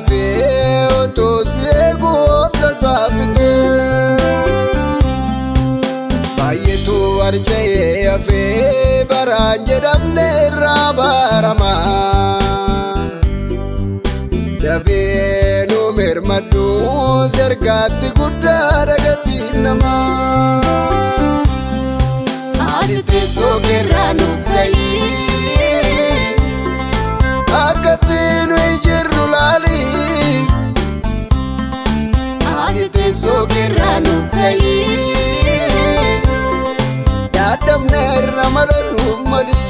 fi otosiegu obsasafite bayetu arjee fi baranje damne rabarama Davenu mermadu sergati gudara gatinama Adite sogeranu fai Akatinu ijirulali Adite sogeranu fai Dadam nerna malalu mali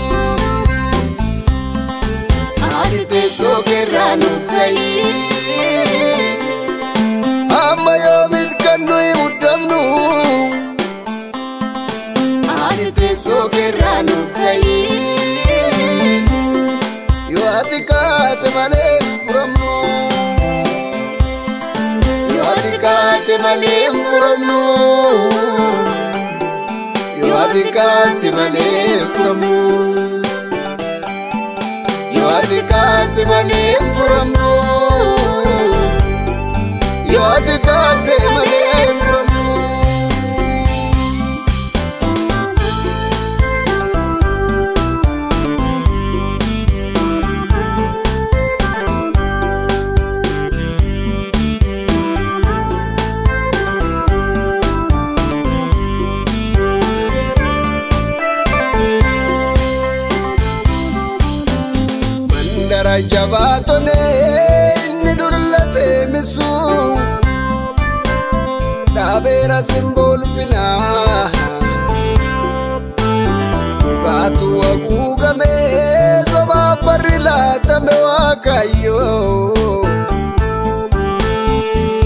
Adite sogeranu fai Amma yomit kannu imudamnu Adite sogeranu fai Yo atikat malem furamnu Yo atikat malem furamnu Yo atikat malem furamnu Yo atikat malem furamnu Yo atikat malem furamnu Jabatone inni durlate misu Dabera simbol fina Batu agugame soba barilata me wakayo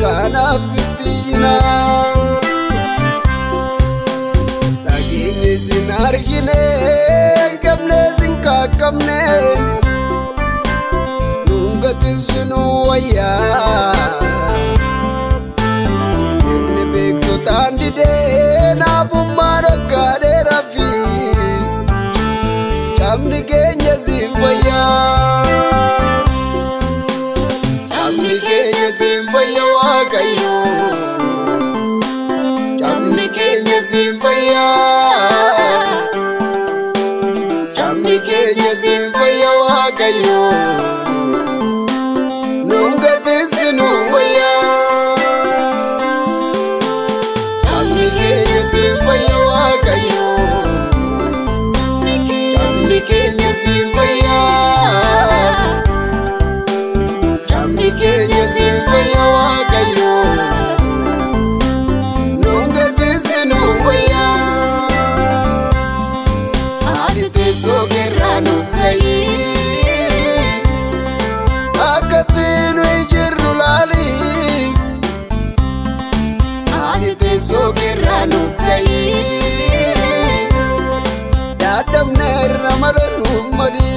Kanaf sitina Taginye sinargine Kamne sinkakamne Sunu waya Inni bekto tandi de na fumara kade rafi Chamni kenya zimvaya Chamni kenya zimvaya wakayo Chamni kenya zimvaya Chamni kenya zimvaya wakayo Dadam nerna malalu mali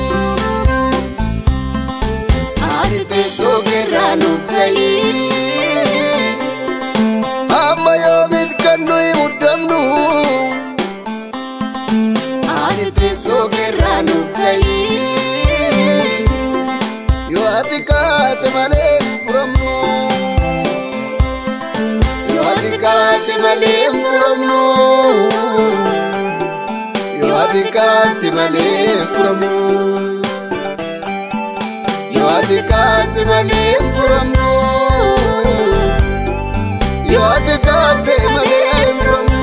Adite sogeranu fai Amma yomit kannu imudamnu Adite sogeranu fai Yo atikat malem furamnu Yo atikat malem furamnu Yo atikat malem furamnu Yo atikat malem furamnu Yo atikat malem furamnu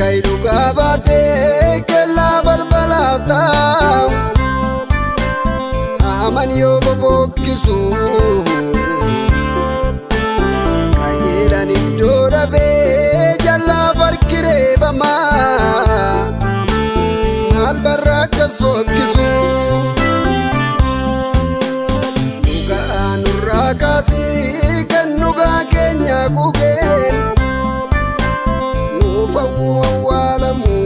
Kaidu kabate kella balbalata Aman yo bobokisu Kayeran iddo dabe jalla farkire bama Mal baraka sokisu Nuga anurra kasi kan nuga kenya kugen Nufa walamu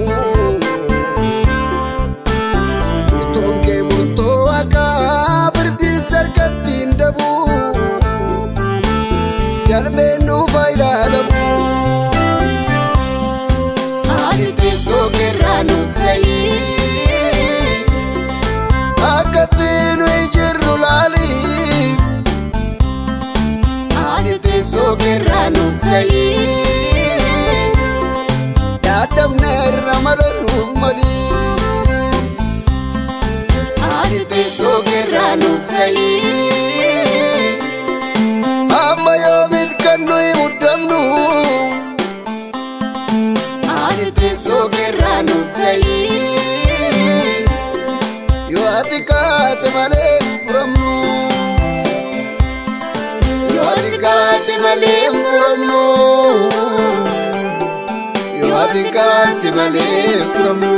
galmeen nuuf ilaalamu. Ati teessoo keerraa nuuf ka'i akkatti nuyi jirru laali. Ati teessoo keerraa nuuf ka'i dadhabne irra malee nuuf mali. Ati teessoo keerraa nuuf ka'i amma yoomit kan nuyi muddamnu. Ati teessoo keerraa nuuf ka'i yoo ati kaate malee hin furamnu. yoo ati kaate malee hin furamnu. yoo ati kaate malee hin furamnu.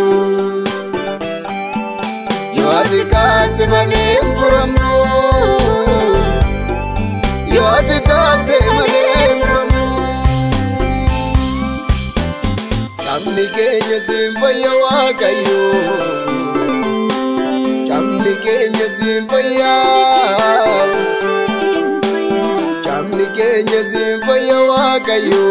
yoo ati kaate malee hin furamnu. yoo ati kaate malee hin furamnu. Namni keenya siin fayya Waaqayyo. Namni keenya siin fayya. Namni keenya siin fayya Waaqayyo.